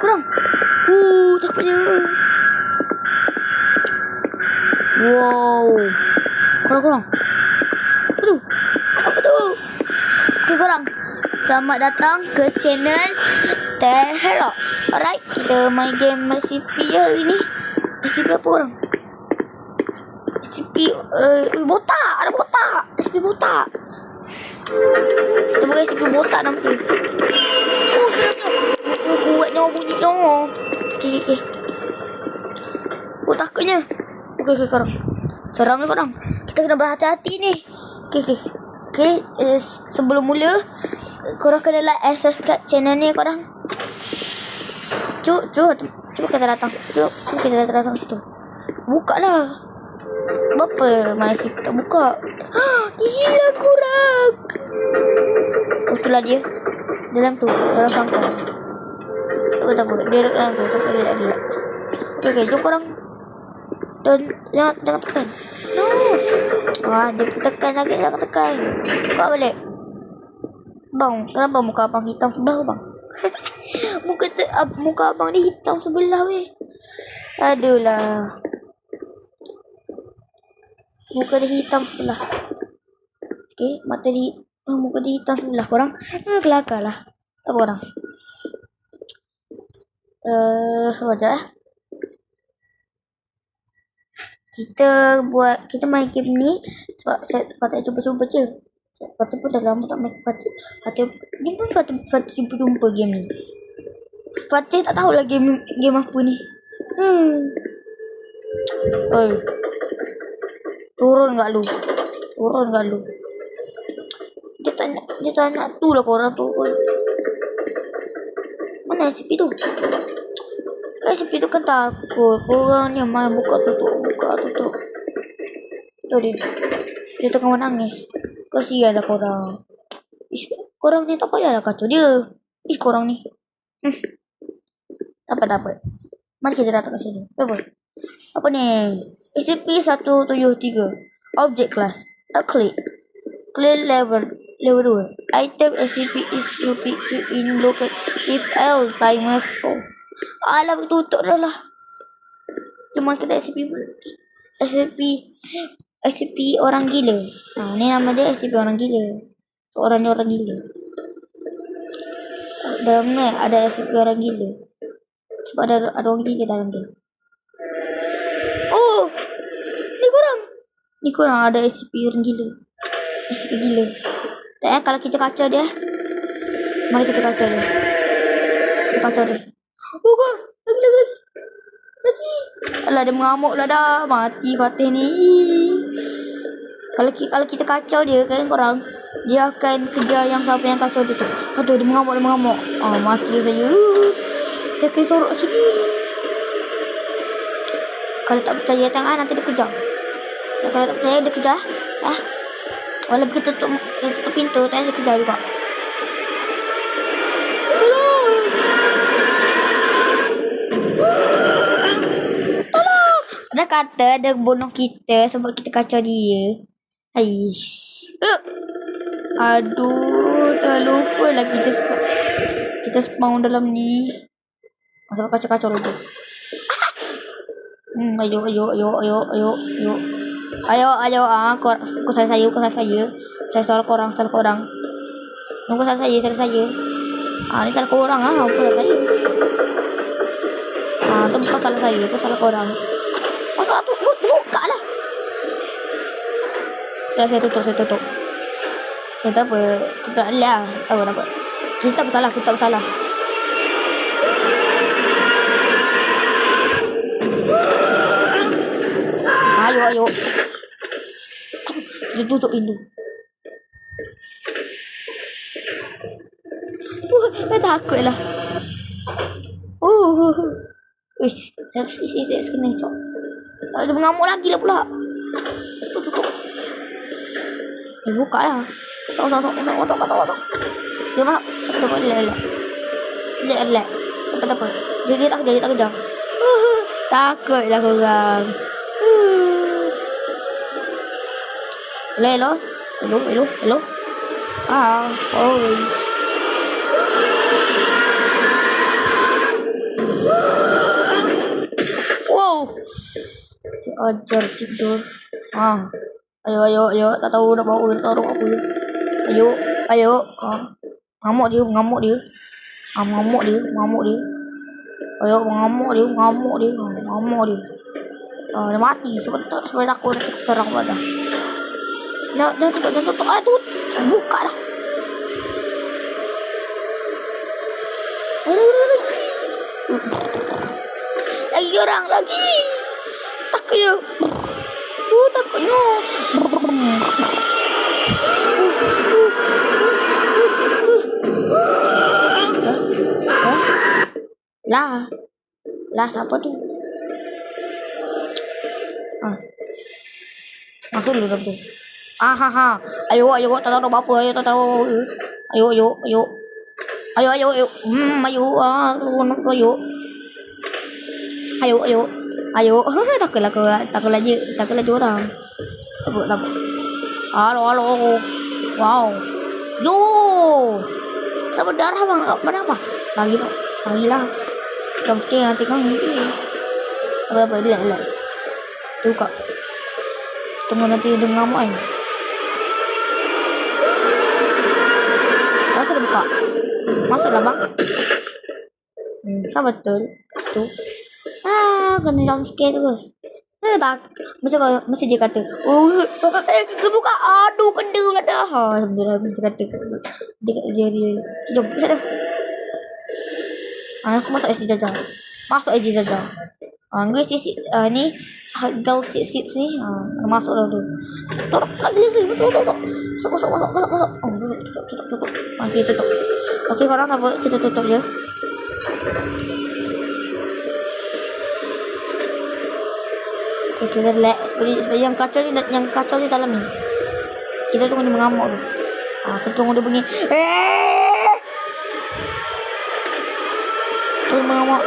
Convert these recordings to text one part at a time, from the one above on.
korang. Takutnya. Wow. Korang. Apa tu? Okay korang. Selamat datang ke channel Terheros. Alright, kita main game SCP hari ni. SCP apa korang? SCP botak. Ada botak. SCP botak. Kita boleh SCP botak nampak. Kuatnya bunyi nyawa. Okay. Takutnya. Okay korang. Seram ni korang. Kita kena berhati-hati ni. Okay. Sebelum mula, korang kena like and subscribe channel ni korang. Cuba kita datang. Cuba kita datang situ. Buka lah. Kenapa masih tak buka? Gila korang. Itulah dia. Dalam sangkar. Tak apa. Dia dalam tu. Tak ada. Okay, jom korang. Dan jangan tekan. No. Dia tekan lagi. Jangan tekan. Buka balik. Bang, kenapa muka abang hitam sebelah bang? Muka abang ni hitam sebelah weh. Aduhlah. Muka dia hitam sebelah. Okay, muka dia hitam sebelah korang. Kelakar lah. Apa korang? Sekejap Kita main game ni sebab Fatih cuba-cuba je. Fatih pun dah lama tak main. Fatih cuba-cuba game ni. Fatih tak tahulah game apa ni. Oi. Turun enggak lu? Dia tak nak tu lah korang tu. Mana SCP tu? SCP tu kan takut. Korang ni main buka tutup. Tu dia tengah menangis. Kasihan lah korang. Korang ni tak payahlah kacau dia. Korang ni. Tak apa. Mari kita datang ke sini. Apa ni? SCP-173. Object class. Clear level 2. Item SCP is located in local if L timers 4. Alam tutup dah lah. Cuma kita SCP orang gila. Ni nama dia SCP orang gila. Orang gila. Dalam ni ada SCP orang gila. Sebab ada orang gila dalam dia. Oh, ni korang ada SCP orang gila. SCP gila. Tak kalau kita kacau dia. Mari kita kacau dia. Bukan. Lagi. Alah, dia mengamuk lah dah. Mati Fatih ni. Kalau kita kacau dia kan korang, dia akan kejar yang siapa yang kacau dia tu. Aduh, dia mengamuk. Mati saya. Saya kena sorok sini. Kalau tak percaya tangan nanti dia kejar. Kalau tak percaya dia kejar. Walaupun kita tutup pintu, dia kejar juga. Dia kata dia bunuh kita sebab kita kacau dia. Aish. Aduh, terlupa lah kita spawn dalam ni. Masa kacau-kacau lagi. Ayo. Kau salah saya. Saya salah korang. Nunggu salah saya. Ni salah korang Apa salah saya? Tu bukan salah saya, tu salah korang. Masa tu buka lah. Saya tutup. Tak apa. Tak lah. Apa. Kita tak bersalah. Ayo. Dia tutup pintu. Saya takut lah. Wish, that's kena cok. Dia mengamuk lagi lah pula. Tutup. Buka lah. Tolong. Dia maaf. Relax. Apa. Dia tak kejar. Takut lah korang. Hello. Ajar tidur. Ayo. Tak tahu nak bawa taruh apa je. Ayo. Ngamuk dia. Ngamuk dia. Ayo, ngamuk dia. Dia mati. Sebentar aku nak serang pada. Dah tutup. Aduh. Buka dah. Lagi orang lagi. Takutnya. Takutnya. Lah siapa tu? Masuk dulu tu. Ayo, tak tahu apa. Ayo. Ayo. Takutlah orang. Takut. Halo. Wow. Yo. Tak berdarah bang. Apa? Lagi lah. Jom sikit nanti kan nanti. Apa elak. Buka. Tunggu nanti dia ngamuk kan. Dah buka. Masuklah bang. Betul. Tu. Kena jump scare terus. Tak. Mesti dia kata. Buka. Aduh, kena pula dah. Alhamdulillah mesti kata. Dia. Jom, bisa dah. Aku masuk SD jajah. Guys, ni girl seat ni. Masuk dah tu. Lagi. Masuk. Tutup. Okey, tutup. Okey, korang apa? Kita tutup je. Kita relax. Sebab yang kacau ni dalam ni. Kita tunggu dia mengamuk tu. Kita tunggu dia bunyi. Dia mengamuk.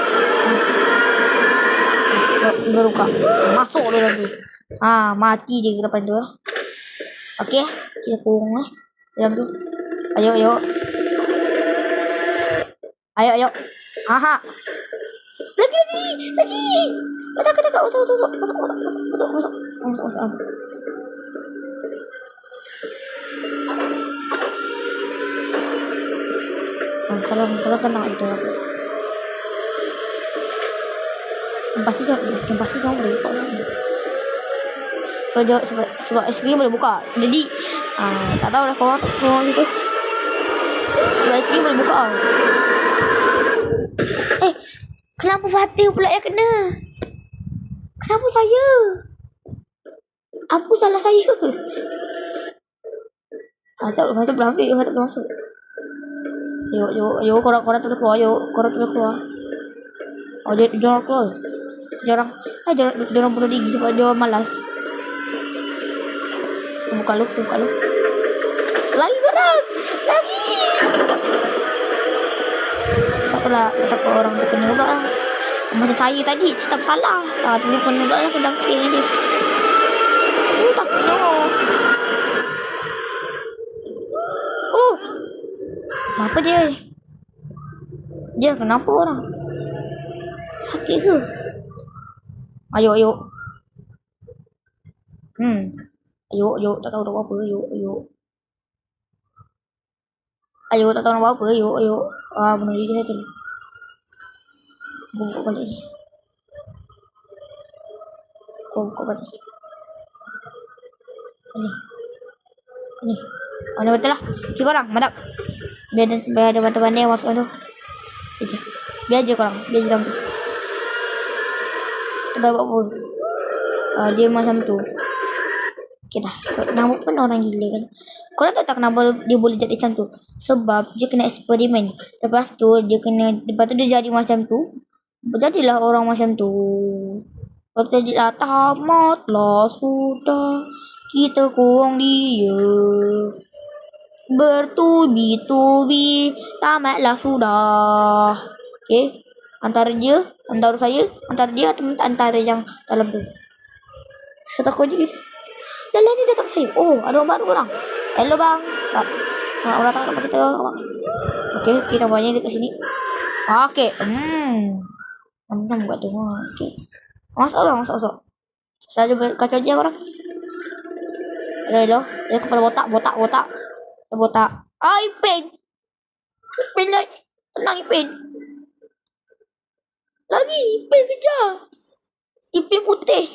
Dia buka. Masuk dia lagi. Mati dia ke depan tu. Okey. Kita kurung dalam tu. Ayo. Lagi. Tak. Masuk. Kalau kena itu aku. Pasti kau boleh buka lagi. Sebab SPG boleh buka. Jadi tak tahu lah korang gitu. Sebab SPG boleh buka. Kenapa Fatih pula yang kena? Kenapa saya? Apa salah saya? Fatih belum ambil. Fatih belum masuk. Yo, korang terus keluar. Dia orang keluar. Dia orang bunuh diri sebab dia malas. Buka lu. Lagi korang. Takutlah orang tu kena pula lah. Macam saya tadi, tak salah. Tapi kena pula lah, sedang kena dia. Takutnya. Kenapa dia? Dia kenapa orang? Sakit ke? Ayo. Ayo, tak tahu nak apa. Ayo, tak tahu nak apa. Ayo. Bunuh diri saya tu. Buka balik ni. Buka balik. Ni. Mana betul lah. Kita korang, madap. Biar ada teman-teman yang masuk tu. Biar je korang. Biar je dalam tu. Tak buat apa. Dia macam tu. Okay dah. So, nama pun orang gila kan. Korang tak tahu kenapa dia boleh jadi macam tu. Sebab dia kena eksperimen. Lepas tu dia jadi macam tu. Jadilah orang macam tu. Lepas tu jadilah tamatlah sudah. Kita kurang dia. Bertubi-tubi. Tamatlah sudah. Okay. Antara dia atau antara yang dalam tu. Saya takut je gitu. Dalam ni datang saya. Ada orang baru orang. Hello bang. Orang datang dekat kita. Okay, kita banyak dekat sini. Okay. Macam buat tu. Okay. Masuk. Selalu kacau dia orang. Hello. Dia kepala botak. Ah, Ipin. Ipin lah. Tenang Ipin. Lagi Ipin kejar. Ipin putih.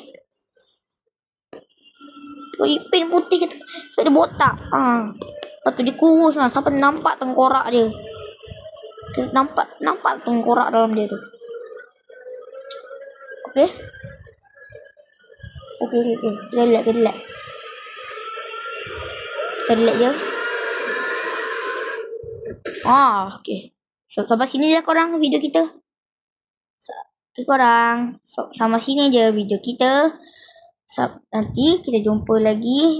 So, Ipin putih kita. So, dia botak. Lepas tu dia kurus lah. Sampai nampak tengkorak dia. Nampak tengkorak dalam dia tu. Okay. Relax. Kita relax je. Okay. So, sampai sini je korang video kita. Okay, korang. So, sampai sini je video kita. Nanti kita jumpa lagi.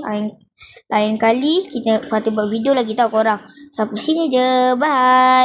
Lain kali kita buat video lagi tau korang. Sampai sini je. Bye.